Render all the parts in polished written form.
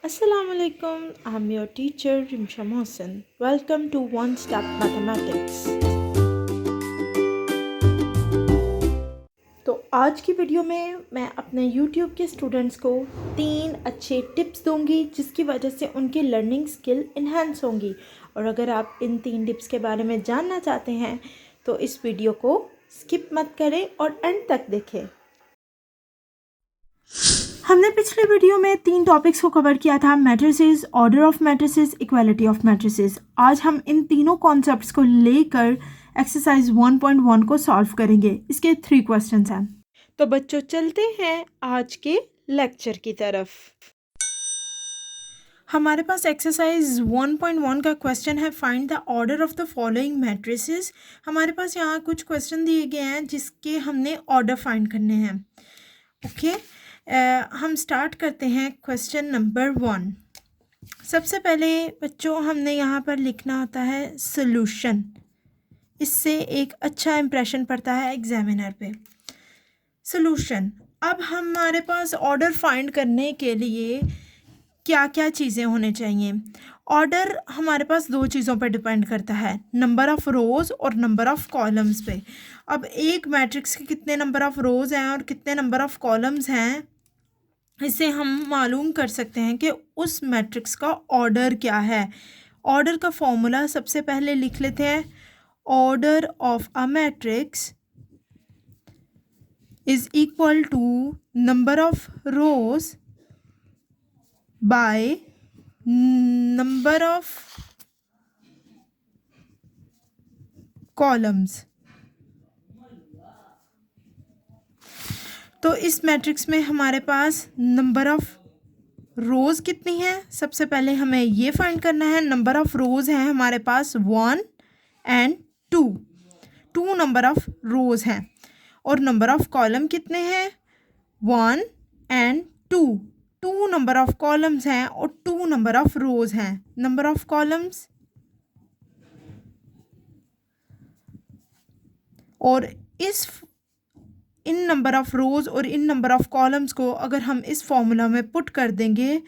Assalamu alaikum. I'm your teacher Rimsha Mohsen. Welcome to One Step Mathematics. तो आज की video में मैं अपने YouTube के स्टूडेंट्स को 3 अच्छे टिप्स दूंगी जिसकी वजह से उनकी लर्निंग स्किल इन्हांस होंगी। और अगर आप इन 3 टिप्स के बारे में जानना चाहते हैं तो इस वीडियो को स्किप मत करें और एंड तक देखें। हमने पिछले वीडियो में 3 टॉपिक्स को कवर किया था, matrices, order of matrices, equality of matrices. आज हम इन तीनों कॉन्सेप्ट्स को लेकर एक्सरसाइज 1.1 को सॉल्व करेंगे। इसके 3 क्वेश्चंस हैं। तो बच्चों चलते हैं आज के लेक्चर की तरफ। हमारे पास एक्सरसाइज 1.1 का क्वेश्चन है, find the order of the following matrices. हमारे पास यहाँ कुछ क्वेश्चन दिए गए हैं जिसके हमने ऑर्डर फाइंड करने हैं। ओके, हम स्टार्ट करते हैं क्वेश्चन नंबर 1। सबसे पहले बच्चों हमने यहाँ पर लिखना होता है सॉल्यूशन। इससे एक अच्छा इंप्रेशन पड़ता है एग्जामिनर पे। सॉल्यूशन। अब हमारे पास ऑर्डर फाइंड करने के लिए क्या क्या चीज़ें होने चाहिए। ऑर्डर हमारे पास 2 चीज़ों पर डिपेंड करता है, नंबर ऑफ़ रोज़ और नंबर ऑफ़ कॉलम्स पे। अब एक मैट्रिक्स के कितने नंबर ऑफ़ रोज़ हैं और कितने नंबर ऑफ़ कॉलम्स हैं, इससे हम मालूम कर सकते हैं कि उस मैट्रिक्स का ऑर्डर क्या है। ऑर्डर का फॉर्मूला सबसे पहले लिख लेते हैं। Order of a matrix is equal to number of rows by number of columns. तो इस मैट्रिक्स में हमारे पास नंबर ऑफ़ रोज़ कितनी है, सबसे पहले हमें ये फाइंड करना है। नंबर ऑफ़ रोज़ हैं हमारे पास 1 एंड 2 नंबर ऑफ़ रोज़ हैं। और नंबर ऑफ़ कॉलम कितने हैं, 1 एंड 2 नंबर ऑफ़ कॉलम्स हैं और 2 नंबर ऑफ़ रोज़ हैं। नंबर ऑफ़ कॉलम्स और इन नंबर ऑफ़ रोज़ और इन नंबर ऑफ़ कॉलम्स को अगर हम इस फॉर्मूला में पुट कर देंगे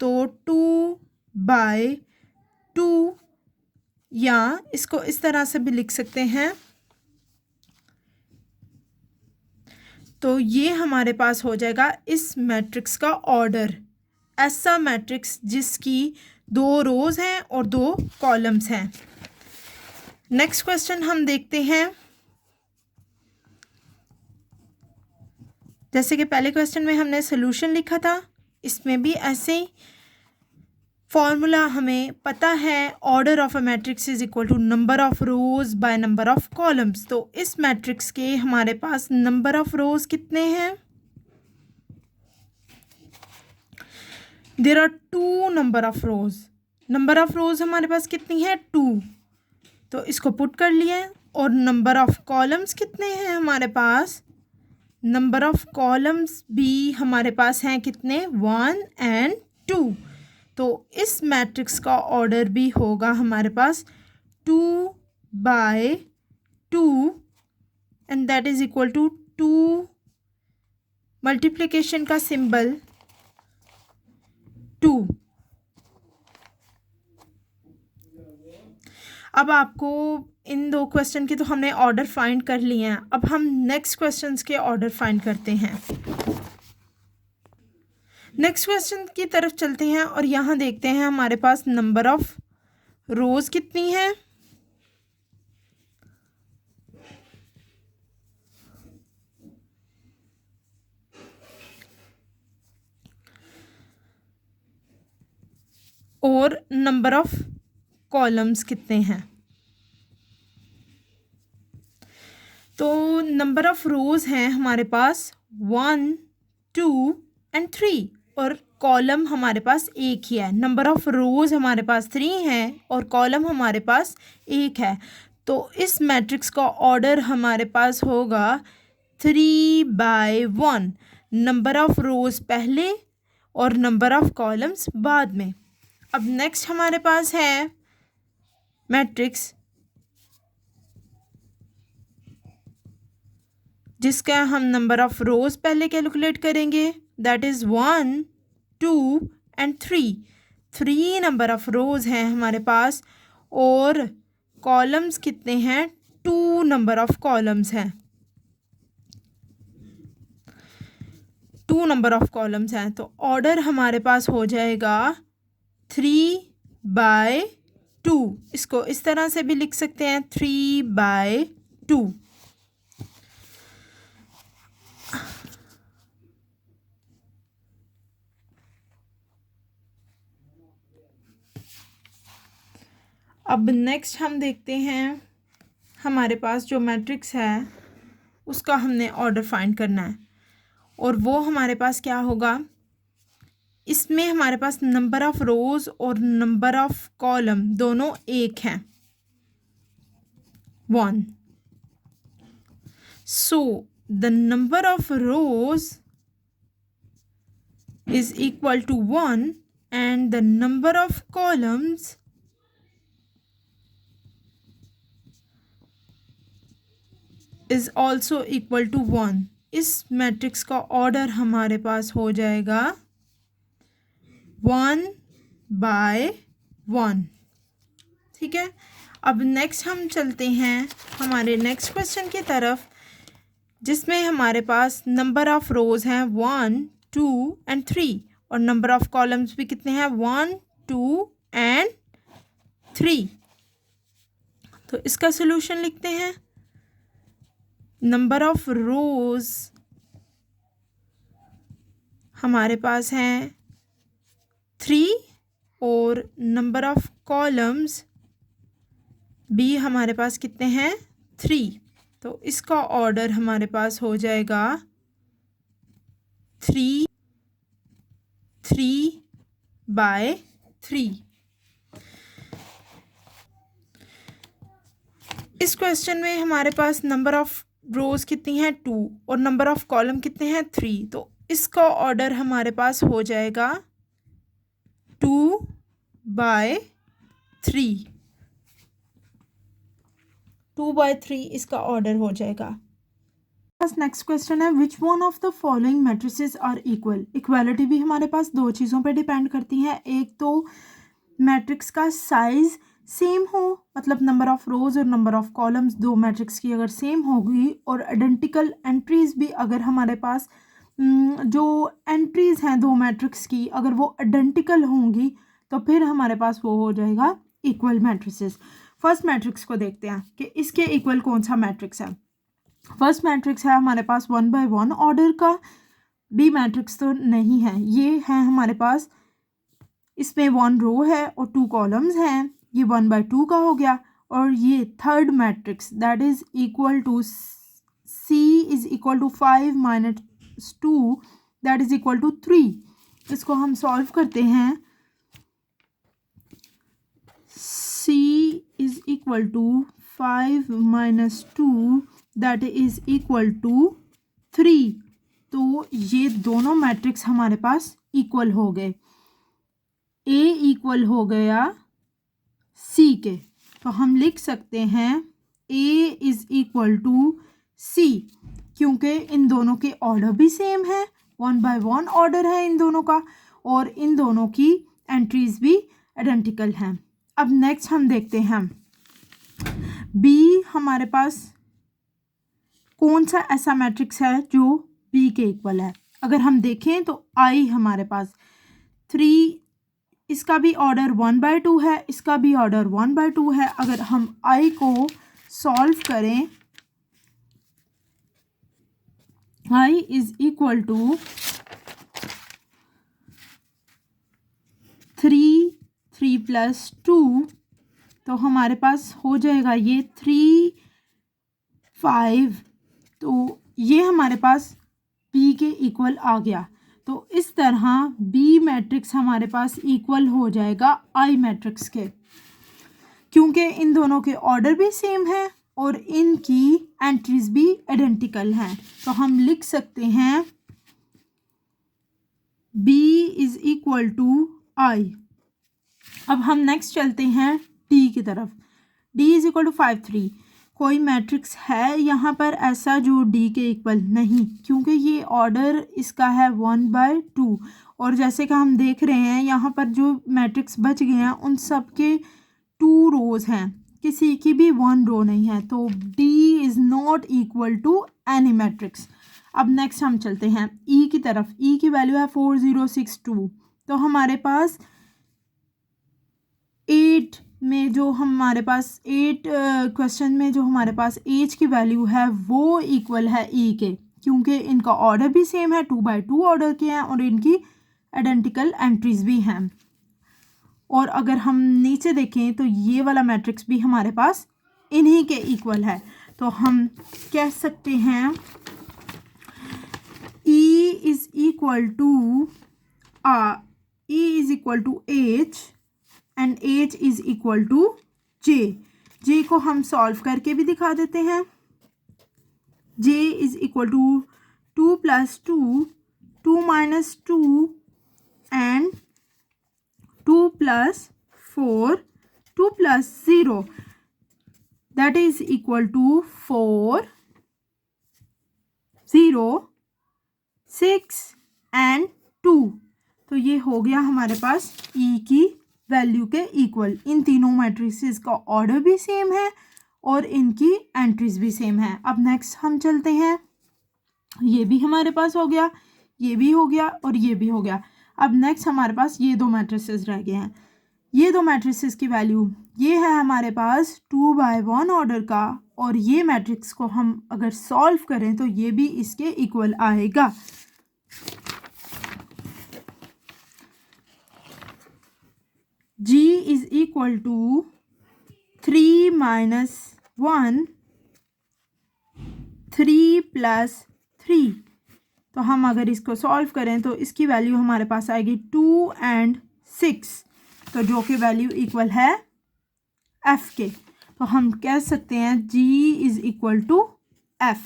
तो 2/2, या इसको इस तरह से भी लिख सकते हैं। तो ये हमारे पास हो जाएगा इस मैट्रिक्स का ऑर्डर। ऐसा मैट्रिक्स जिसकी 2 रोज़ हैं और 2 कॉलम्स हैं। नेक्स्ट क्वेश्चन हम देखते हैं। जैसे कि पहले क्वेश्चन में हमने सॉल्यूशन लिखा था, इसमें भी ऐसे ही फॉर्मूला हमें पता है। Order of a matrix is equal to number of rows by number of columns. तो इस मैट्रिक्स के हमारे पास नंबर ऑफ रोज कितने हैं, there are 2 number of rows. Number of rows हमारे पास कितनी है, 2, तो इसको पुट कर लिया। और नंबर ऑफ कॉलम्स कितने हैं हमारे पास, नंबर ऑफ कॉलम्स भी हमारे पास हैं कितने, 1 एंड 2। तो इस मैट्रिक्स का ऑर्डर भी होगा हमारे पास 2/2 and that is equal to 2 multiplication का सिंबल 2। अब आपको इन 2 क्वेश्चन की तो हमने ऑर्डर फाइंड कर लिए हैं। अब हम नेक्स्ट क्वेश्चंस के ऑर्डर फाइंड करते हैं। नेक्स्ट क्वेश्चन की तरफ चलते हैं और यहाँ देखते हैं हमारे पास नंबर ऑफ रोज कितनी है, और नंबर ऑफ कॉलम्स कितने हैं। तो नंबर ऑफ रोज हैं हमारे पास 1, 2 एंड 3 और कॉलम हमारे पास एक ही है। नंबर ऑफ रोज हमारे पास 3 है और कॉलम हमारे पास एक है। तो इस मैट्रिक्स का ऑर्डर हमारे पास होगा 3/1। नंबर ऑफ रोज पहले और नंबर ऑफ कॉलम्स बाद में। अब नेक्स्ट हमारे पास है मैट्रिक्स जिसका हम नंबर ऑफ रोज पहले कैलकुलेट करेंगे, that is 1, 2 and 3 number of rows हैं हमारे पास, और कॉलम्स कितने हैं, 2 नंबर ऑफ कॉलम्स हैं, 2 नंबर ऑफ कॉलम्स हैं। तो ऑर्डर हमारे पास हो जाएगा 3/2। इसको इस तरह से भी लिख सकते हैं 3/2। अब नेक्स्ट हम देखते हैं, हमारे पास जो मैट्रिक्स है उसका हमने ऑर्डर फाइंड करना है, और वो हमारे पास क्या होगा, इसमें हमारे पास नंबर ऑफ रोज़ और नंबर ऑफ कॉलम दोनों एक हैं, 1। So the number of rows is equal to 1 and the number of columns is also equal to 1। इस मैट्रिक्स का ऑर्डर हमारे पास हो जाएगा 1/1। ठीक है। अब नेक्स्ट हम चलते हैं हमारे नेक्स्ट क्वेश्चन की तरफ, जिसमें हमारे पास नंबर ऑफ रोज़ हैं 1, 2 एंड 3, और नंबर ऑफ कॉलम्स भी कितने हैं, 1, 2 एंड 3। तो इसका सोल्यूशन लिखते हैं। नंबर ऑफ रोज़ हमारे पास हैं 3 और नंबर ऑफ कॉलम्स भी हमारे पास कितने हैं, 3। तो इसका ऑर्डर हमारे पास हो जाएगा 3/3। इस क्वेश्चन में हमारे पास नंबर ऑफ रोज़ कितनी हैं, 2, और नंबर ऑफ कॉलम कितने हैं, 3। तो इसका ऑर्डर हमारे पास हो जाएगा 2/3। 2/3 इसका ऑर्डर हो जाएगा। नेक्स्ट क्वेश्चन है, which one of the following matrices are equal. Equality भी हमारे पास दो चीज़ों पे डिपेंड करती है। एक तो मैट्रिक्स का साइज सेम हो, मतलब नंबर ऑफ रोज़ और नंबर ऑफ कॉलम्स दो मैट्रिक्स की अगर सेम होगी, और आइडेंटिकल एंट्रीज भी अगर हमारे पास जो एंट्रीज हैं दो मैट्रिक्स की अगर वो आइडेंटिकल होंगी तो फिर हमारे पास वो हो जाएगा इक्वल मैट्रिसेस। फर्स्ट मैट्रिक्स को देखते हैं कि इसके इक्वल कौन सा मैट्रिक्स है। फर्स्ट मैट्रिक्स है हमारे पास 1/1 ऑर्डर का। बी मैट्रिक्स तो नहीं है, ये है हमारे पास, इसमें 1 रो है और 2 कॉलम्स हैं, ये 1/2 का हो गया। और ये third matrix that is equal to C is equal to 5 - 2 that is equal to 3। इसको हम सॉल्व करते हैं। C is equal to 5 - 2 that is equal to 3। तो ये दोनों मैट्रिक्स हमारे पास इक्वल हो गए। A इक्वल हो गया C के, तो हम लिख सकते हैं A is equal to C, क्योंकि इन दोनों के ऑर्डर भी सेम है, 1/1 ऑर्डर है इन दोनों का, और इन दोनों की एंट्रीज भी आइडेंटिकल हैं। अब नेक्स्ट हम देखते हैं B हमारे पास कौन सा ऐसा मैट्रिक्स है जो B के इक्वल है। अगर हम देखें तो I हमारे पास 3, इसका भी ऑर्डर 1/2 है, इसका भी ऑर्डर 1/2 है। अगर हम I को सॉल्व करें, I इज इक्वल टू 3 + 2, तो हमारे पास हो जाएगा ये 3, 5। तो ये हमारे पास B के इक्वल आ गया। तो इस तरह B मैट्रिक्स हमारे पास इक्वल हो जाएगा I मैट्रिक्स के, क्योंकि इन दोनों के ऑर्डर भी सेम है और इनकी एंट्रीज भी आइडेंटिकल हैं। तो हम लिख सकते हैं B is equal to I। अब हम नेक्स्ट चलते हैं D की तरफ। D is equal to 5, 3। कोई मैट्रिक्स है यहाँ पर ऐसा जो D के इक्वल नहीं, क्योंकि ये ऑर्डर इसका है 1/2 और जैसे कि हम देख रहे हैं यहाँ पर जो मैट्रिक्स बच गए हैं उन सब के 2 रोज़ हैं, किसी की भी 1 रो नहीं है, तो D is not equal to any matrix. अब नेक्स्ट हम चलते हैं E की तरफ। E की वैल्यू है 4062। तो हमारे पास 8 में जो हमारे पास 8 क्वेश्चन में जो हमारे पास एज की वैल्यू है वो इक्वल है E के, क्योंकि इनका ऑर्डर भी सेम है, 2 by 2 ऑर्डर के हैं और इनकी आइडेंटिकल एंट्रीज भी हैं। और अगर हम नीचे देखें तो ये वाला मैट्रिक्स भी हमारे पास इन्हीं के इक्वल है, तो हम कह सकते हैं E is equal to H and H is equal to J। J को हम सॉल्व करके भी दिखा देते हैं। J is equal to 2 + 2, 2 - 2 and 2 + 4, 2 + 0 that is equal to 4, 0, 6 and 2। तो ये हो गया हमारे पास E की वैल्यू के इक्वल। इन तीनों मैट्रिसेस का ऑर्डर भी सेम है और इनकी एंट्रीज भी सेम है। अब नेक्स्ट हम चलते हैं, ये भी हमारे पास हो गया, ये भी हो गया और ये भी हो गया। अब नेक्स्ट हमारे पास ये 2 मैट्रिसेस रह गए हैं। ये 2 मैट्रिसेस की वैल्यू ये है हमारे पास 2 by 1 ऑर्डर का, और ये मैट्रिक्स को हम अगर सॉल्व करें तो ये भी इसके इक्वल आएगा। G is equal to 3 - 1, 3 + 3। तो हम अगर इसको सॉल्व करें तो इसकी वैल्यू हमारे पास आएगी 2 एंड 6, तो जो कि वैल्यू इक्वल है F के। तो हम कह सकते हैं G is equal to F।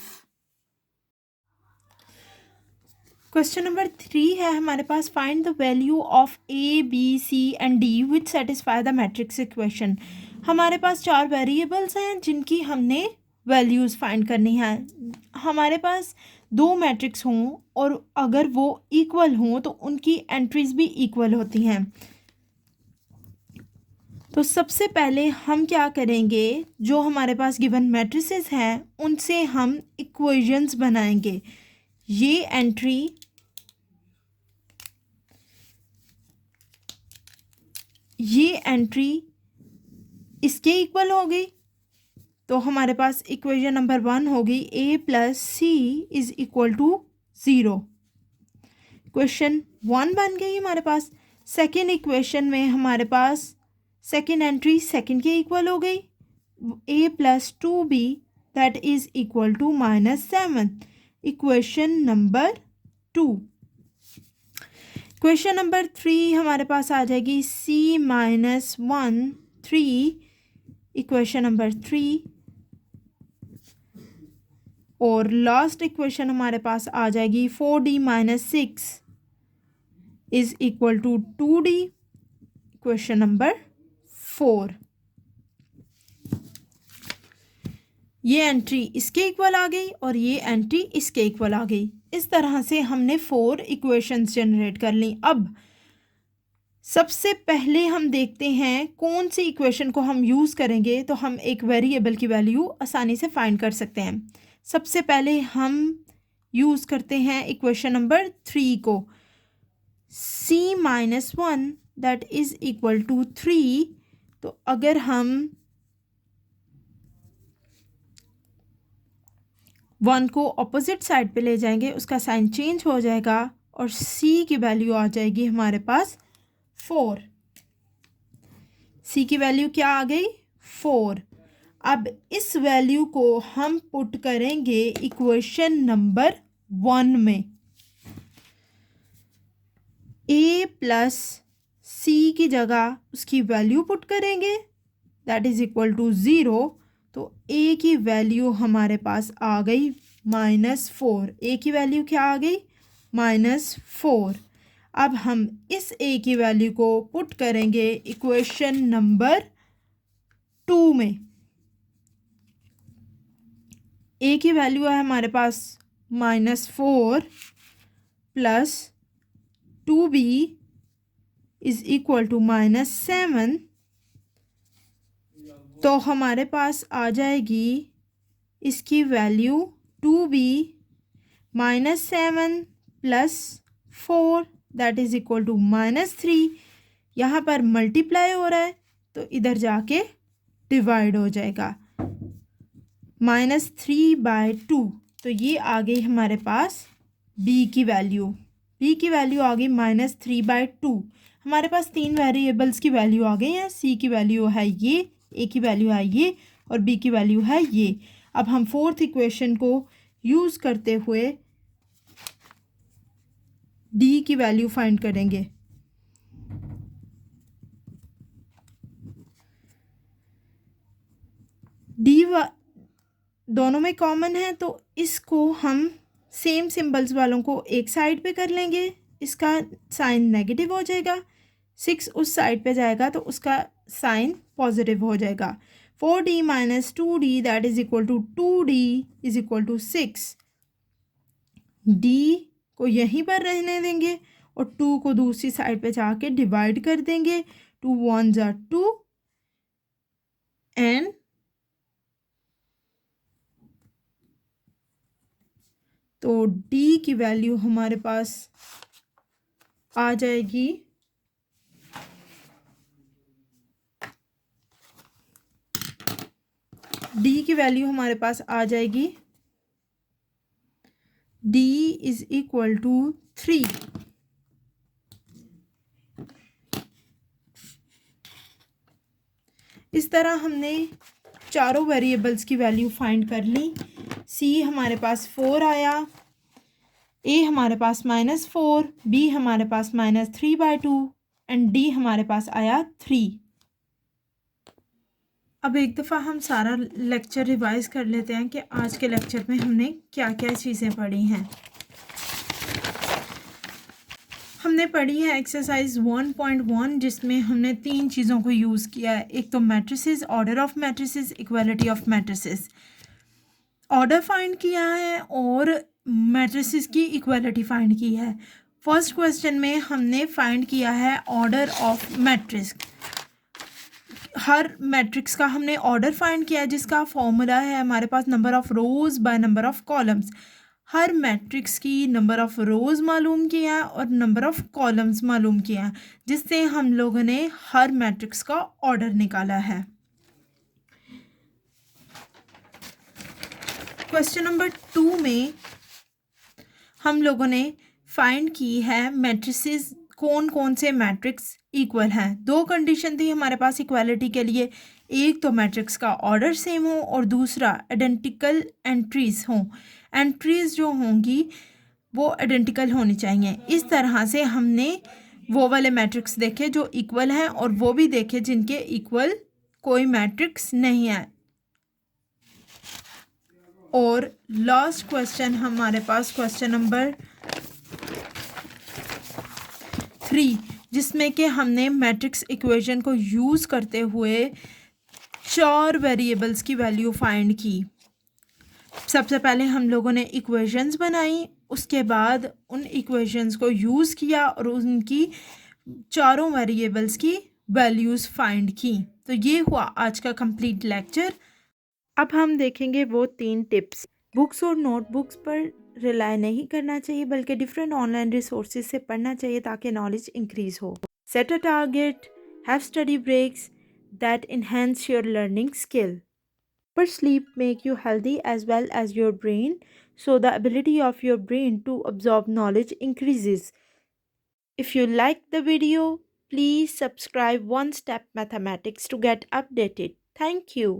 Question number 3 है हमारे पास, find the value of A, B, C and D which satisfy the matrix equation. हमारे पास 4 वेरिएबल्स हैं जिनकी हमने वैल्यूज़ फाइंड करनी है। हमारे पास 2 मैट्रिक्स हों और अगर वो इक्वल हों तो उनकी एंट्रीज भी इक्वल होती हैं। तो सबसे पहले हम क्या करेंगे, जो हमारे पास गिवन मैट्रिसेस हैं उनसे हम इक्वेशंस बनाएंगे। ये एंट्री इसके इक्वल हो गई, तो हमारे पास इक्वेशन नंबर 1 होगी A + C is equal to 0। Equation 1 बन गई हमारे पास। सेकेंड इक्वेशन में हमारे पास सेकेंड एंट्री सेकेंड के इक्वल हो गई, A + 2B that is equal to -7। Equation number 2। Question number 3 हमारे पास आ जाएगी C - 1, 3, इक्वेशन नंबर 3। और लास्ट इक्वेशन हमारे पास आ जाएगी 4D - 6 is equal to 2D, equation number 4। ये एंट्री इसके इक्वल आ गई और ये एंट्री इसके इक्वल आ गई। इस तरह से हमने 4 इक्वेशंस जनरेट कर ली। अब सबसे पहले हम देखते हैं कौन सी इक्वेशन को हम यूज़ करेंगे तो हम एक वेरिएबल की वैल्यू आसानी से फाइंड कर सकते हैं। सबसे पहले हम यूज़ करते हैं इक्वेशन नंबर 3 को। C - 1 that is equal to 3। तो अगर हम 1 को ऑपोजिट साइड पे ले जाएंगे उसका साइन चेंज हो जाएगा और C की वैल्यू आ जाएगी हमारे पास 4। C की वैल्यू क्या आ गई 4। अब इस वैल्यू को हम पुट करेंगे इक्वेशन नंबर 1 में। A + C की जगह उसकी वैल्यू पुट करेंगे दैट इज इक्वल टू 0। तो A की वैल्यू हमारे पास आ गई -4। A की वैल्यू क्या आ गई -4। अब हम इस A की वैल्यू को पुट करेंगे इक्वेशन नंबर 2 में। A की वैल्यू है हमारे पास -4 + 2b इज इक्वल टू -7, तो हमारे पास आ जाएगी इसकी value 2b -7 + 4 that is equal to -3। यहाँ पर मल्टीप्लाई हो रहा है तो इधर जाके डिवाइड हो जाएगा, -3/2। तो ये आ गई हमारे पास b की वैल्यू। b की वैल्यू आ गई -3/2। हमारे पास 3 वेरिएबल्स की वैल्यू आ गई हैं। c की वैल्यू है ये, a की वैल्यू है ये और b की वैल्यू है ये। अब हम फोर्थ इक्वेशन को यूज़ करते हुए d की वैल्यू फाइंड करेंगे। d दोनों में कॉमन है तो इसको हम सेम सिंबल्स वालों को एक साइड पे कर लेंगे, इसका साइन नेगेटिव हो जाएगा। 6 उस साइड पे जाएगा तो उसका साइन पॉजिटिव हो जाएगा। 4d - 2d that is equal to 2d is equal to 6। d को यहीं पर रहने देंगे और 2 को दूसरी साइड पे जाके डिवाइड कर देंगे। 2 1s are 2 एंड तो d की वैल्यू हमारे पास आ जाएगी d की वैल्यू हमारे पास आ जाएगी d इज इक्वल टू 3। इस तरह हमने चारों वेरिएबल्स की वैल्यू फाइंड कर ली। c हमारे पास 4 आया, a हमारे पास -4, b हमारे पास -3/2 एंड d हमारे पास आया 3। अब एक दफ़ा हम सारा लेक्चर रिवाइज कर लेते हैं कि आज के लेक्चर में हमने क्या क्या चीज़ें पढ़ी हैं। हमने पढ़ी है एक्सरसाइज 1.1 जिसमें हमने 3 चीज़ों को यूज़ किया है। एक तो matrices, order of matrices, equality of matrices. Order find किया है और मैट्रिसेस की इक्वालिटी फाइंड की है। फर्स्ट क्वेश्चन में हमने फाइंड किया है order of matrix. Her matrix का हमने ऑर्डर फाइंड किया है जिसका फॉर्मूला है हमारे पास number of rows by number of columns. हर मैट्रिक्स की नंबर ऑफ़ रोज़ मालूम किया है और नंबर ऑफ़ कॉलम्स मालूम किया है, जिससे हम लोगों ने हर मैट्रिक्स का ऑर्डर निकाला है। क्वेश्चन नंबर 2 में हम लोगों ने फाइंड की है मैट्रिसेस, कौन कौन से मैट्रिक्स इक्वल हैं। 2 कंडीशन थी हमारे पास इक्वालिटी के लिए, एक तो मैट्रिक्स का ऑर्डर सेम हो और दूसरा आइडेंटिकल एंट्रीज हों। एंट्रीज जो होंगी वो आइडेंटिकल होनी चाहिए। इस तरह से हमने वो वाले मैट्रिक्स देखे जो इक्वल हैं और वो भी देखे जिनके इक्वल कोई मैट्रिक्स नहीं है। और लास्ट क्वेश्चन हमारे पास क्वेश्चन नंबर 3 जिसमें कि हमने मैट्रिक्स इक्वेशन को यूज़ करते हुए 4 वेरिएबल्स की वैल्यू फाइंड की। सबसे पहले हम लोगों ने इक्वेशंस बनाई, उसके बाद उन इक्वेशंस को यूज़ किया और उनकी चारों वेरिएबल्स की वैल्यूज़ फाइंड की। तो ये हुआ आज का कंप्लीट लेक्चर। अब हम देखेंगे वो 3 टिप्स। बुक्स और नोटबुक्स पर रिलाई नहीं करना चाहिए बल्कि डिफरेंट ऑनलाइन रिसोर्सेज से पढ़ना चाहिए ताकि नॉलेज इंक्रीज हो। Set a target, have study breaks that enhance your learning skill. But sleep make you healthy as well as your brain, so the ability of your brain to absorb knowledge increases. If you like the video, please subscribe One Step Mathematics to get updated. Thank you.